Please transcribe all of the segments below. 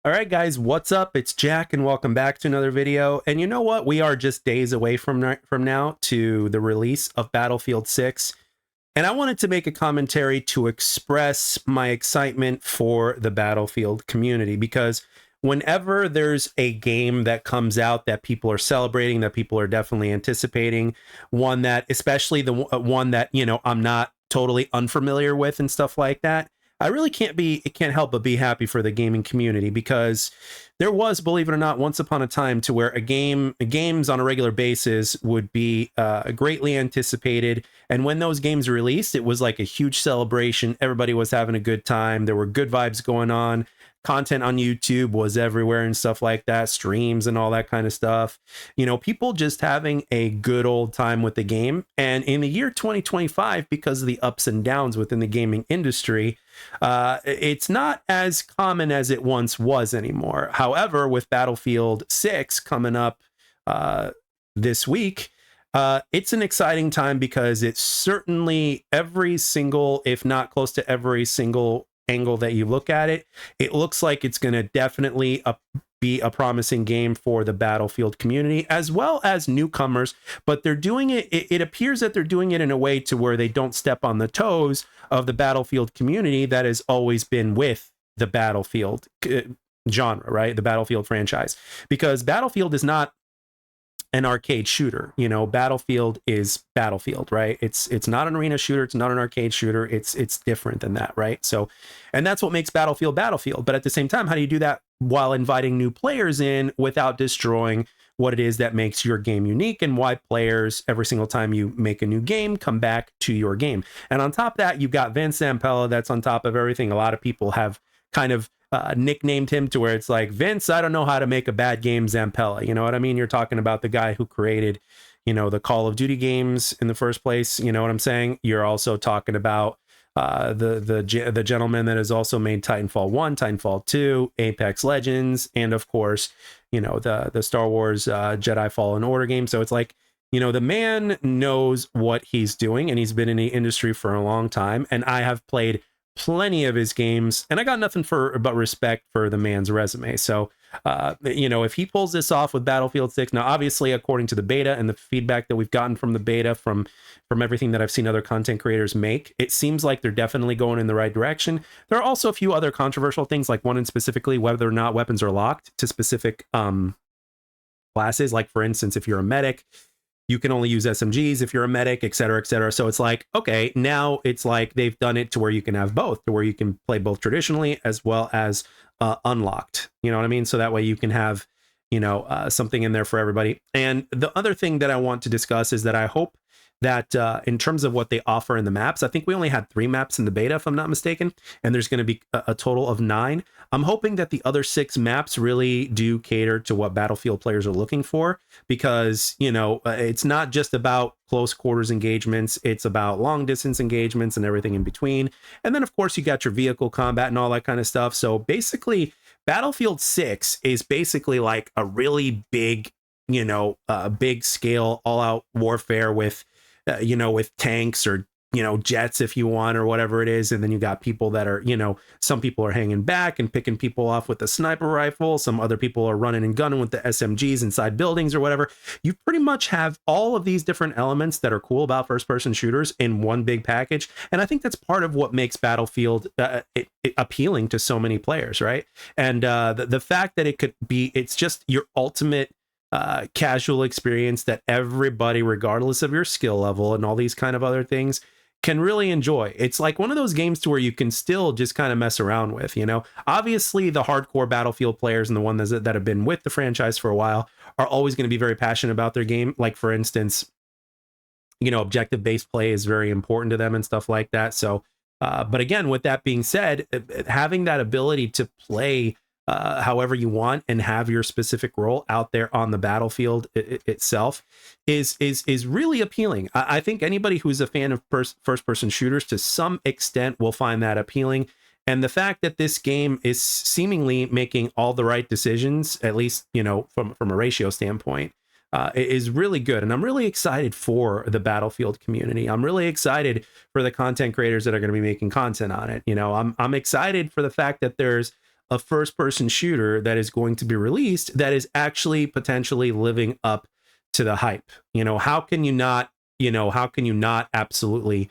All right, guys, what's up? It's Jack, and welcome back to another video. And you know what? We are just days away from now to the release of Battlefield 6. And I wanted to make a commentary to express my excitement for the Battlefield community, because whenever there's a game that comes out that people are celebrating, that people are definitely anticipating, one that, especially the one that, I'm not totally unfamiliar with and stuff like that, I really can't help but be happy for the gaming community, because there was, believe it or not, once upon a time to where games on a regular basis would be greatly anticipated. And when those games released, it was like a huge celebration. Everybody was having a good time. There were good vibes going on. Content on YouTube was everywhere and stuff like that, streams and all that kind of stuff. People just having a good old time with the game. And in the year 2025, because of the ups and downs within the gaming industry, it's not as common as it once was anymore. However, with Battlefield 6 coming up this week, it's an exciting time, because it's certainly every single, if not close to every single angle that you look at it, it looks like it's going to definitely be a promising game for the Battlefield community as well as newcomers. But they're doing it appears that they're doing it in a way to where they don't step on the toes of the Battlefield community that has always been with the Battlefield genre, right? The Battlefield franchise, because Battlefield is not an arcade shooter. Battlefield is Battlefield, right? It's not an arena shooter, it's not an arcade shooter. It's different than that, right? So, and that's what makes Battlefield Battlefield. But at the same time, how do you do that while inviting new players in without destroying what it is that makes your game unique, and why players, every single time you make a new game, come back to your game? And on top of that, you've got Vince Zampella that's on top of everything. A lot of people have kind of nicknamed him to where it's like, Vince, I don't know how to make a bad game, Zampella. You know what I mean? You're talking about the guy who created, the Call of Duty games in the first place. You know what I'm saying? You're also talking about the gentleman that has also made Titanfall 1, Titanfall 2, Apex Legends, and of course, the Star Wars Jedi Fallen Order game. So it's like, the man knows what he's doing, and he's been in the industry for a long time. And I have played plenty of his games, and I got nothing but respect for the man's resume. So, if he pulls this off with Battlefield 6, now obviously, according to the beta and the feedback that we've gotten from the beta, from everything that I've seen other content creators make, it seems like they're definitely going in the right direction. There are also a few other controversial things, like one in specifically whether or not weapons are locked to specific classes. Like, for instance, if you're a medic, you can only use SMGs if you're a medic, et cetera, et cetera. So it's like, okay, now it's like they've done it to where you can have both, to where you can play both traditionally as well as unlocked. You know what I mean? So that way you can have, something in there for everybody. And the other thing that I want to discuss is that I hope that in terms of what they offer in the maps, I think we only had 3 maps in the beta, if I'm not mistaken, and there's going to be a total of 9. I'm hoping that the other 6 maps really do cater to what Battlefield players are looking for, because, it's not just about close quarters engagements, it's about long distance engagements and everything in between. And then, of course, you got your vehicle combat and all that kind of stuff. So basically, Battlefield 6 is basically like a really big, big scale all out warfare with with tanks or, jets if you want, or whatever it is. And then you got people that are, some people are hanging back and picking people off with a sniper rifle. Some other people are running and gunning with the SMGs inside buildings or whatever. You pretty much have all of these different elements that are cool about first person shooters in one big package. And I think that's part of what makes Battlefield appealing to so many players, right? And the fact that it's just your ultimate casual experience that everybody, regardless of your skill level and all these kind of other things, can really enjoy. It's like one of those games to where you can still just kind of mess around with. Obviously the hardcore Battlefield players and the ones that have been with the franchise for a while are always going to be very passionate about their game. Like, for instance, objective based play is very important to them and stuff like that. So but again, with that being said, having that ability to play however you want and have your specific role out there on the battlefield itself is really appealing. I think anybody who's a fan of first person shooters to some extent will find that appealing. And the fact that this game is seemingly making all the right decisions, at least, from a ratio standpoint, is really good. And I'm really excited for the Battlefield community. I'm really excited for the content creators that are going to be making content on it. I'm excited for the fact that there's a first-person shooter that is going to be released that is actually potentially living up to the hype. How can you not, absolutely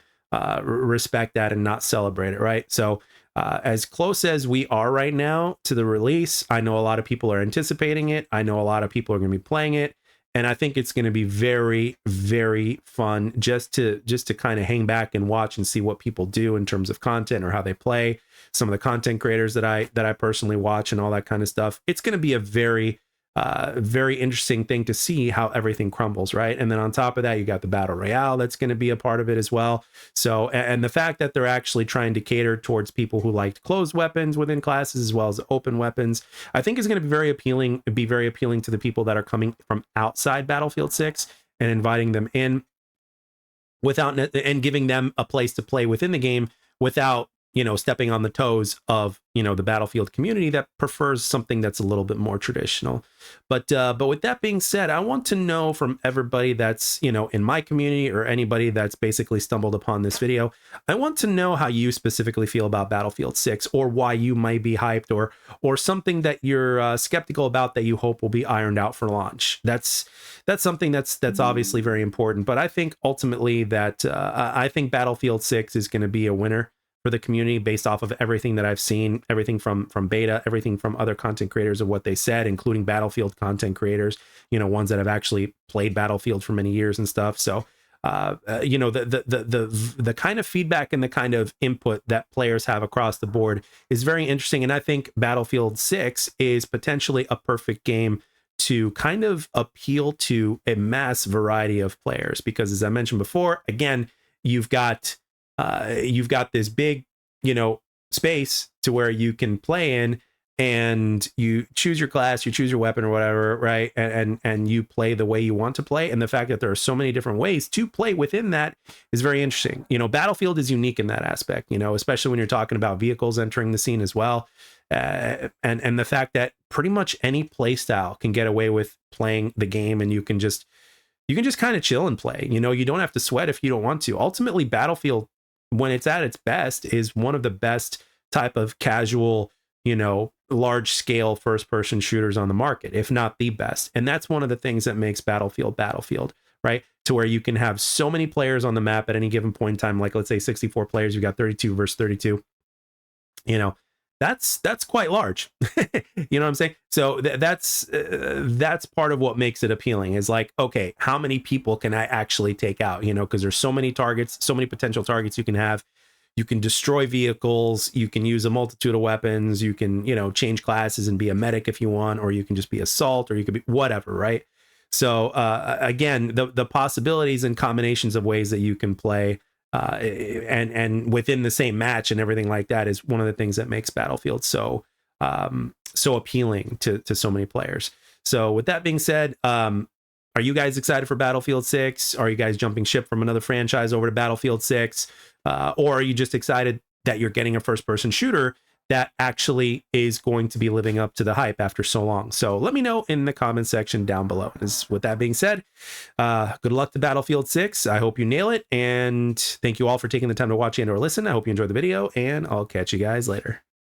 respect that and not celebrate it, right? So as close as we are right now to the release, I know a lot of people are anticipating it. I know a lot of people are going to be playing it. And I think it's going to be very, very fun just to kind of hang back and watch and see what people do in terms of content or how they play. Some of the content creators that I personally watch and all that kind of stuff. It's going to be a very, very interesting thing to see how everything crumbles, right? And then on top of that, you got the battle royale that's going to be a part of it as well. So, and the fact that they're actually trying to cater towards people who liked closed weapons within classes as well as open weapons, I think is going to be very appealing. Be very appealing to the people that are coming from outside Battlefield 6 and inviting them in without and giving them a place to play within the game without stepping on the toes of the Battlefield community that prefers something that's a little bit more traditional. But with that being said, I want to know from everybody that's in my community or anybody that's basically stumbled upon this video, I want to know how you specifically feel about Battlefield 6, or why you might be hyped, or something that you're skeptical about that you hope will be ironed out for launch. That's something that's obviously very important. But I think ultimately that I think Battlefield 6 is going to be a winner for the community based off of everything that I've seen, everything from beta, everything from other content creators of what they said, including Battlefield content creators, ones that have actually played Battlefield for many years and stuff. So, the kind of feedback and the kind of input that players have across the board is very interesting. And I think Battlefield 6 is potentially a perfect game to kind of appeal to a mass variety of players, because as I mentioned before, again, you've got this big, space to where you can play in, and you choose your class, you choose your weapon or whatever, right? And you play the way you want to play. And the fact that there are so many different ways to play within that is very interesting. Battlefield is unique in that aspect, especially when you're talking about vehicles entering the scene as well. And the fact that pretty much any play style can get away with playing the game, and you can just kind of chill and play. You don't have to sweat if you don't want to. Ultimately, Battlefield, when it's at its best, is one of the best type of casual, large scale first person shooters on the market, if not the best. And that's one of the things that makes Battlefield, right? To where you can have so many players on the map at any given point in time, like let's say 64 players, you've got 32 versus 32, that's quite large. You know what I'm saying? So that's part of what makes it appealing, is like, okay, how many people can I actually take out? Because there's so many targets, so many potential targets you can have. You can destroy vehicles, you can use a multitude of weapons, you can, change classes and be a medic if you want, or you can just be assault, or you could be whatever, right? So again, the possibilities and combinations of ways that you can play and within the same match and everything like that is one of the things that makes Battlefield so appealing to so many players. So with that being said, are you guys excited for Battlefield 6? Are you guys jumping ship from another franchise over to Battlefield 6? Or are you just excited that you're getting a first-person shooter that actually is going to be living up to the hype after so long? So let me know in the comment section down below. With that being said, good luck to Battlefield 6. I hope you nail it. And thank you all for taking the time to watch and or listen. I hope you enjoyed the video, and I'll catch you guys later.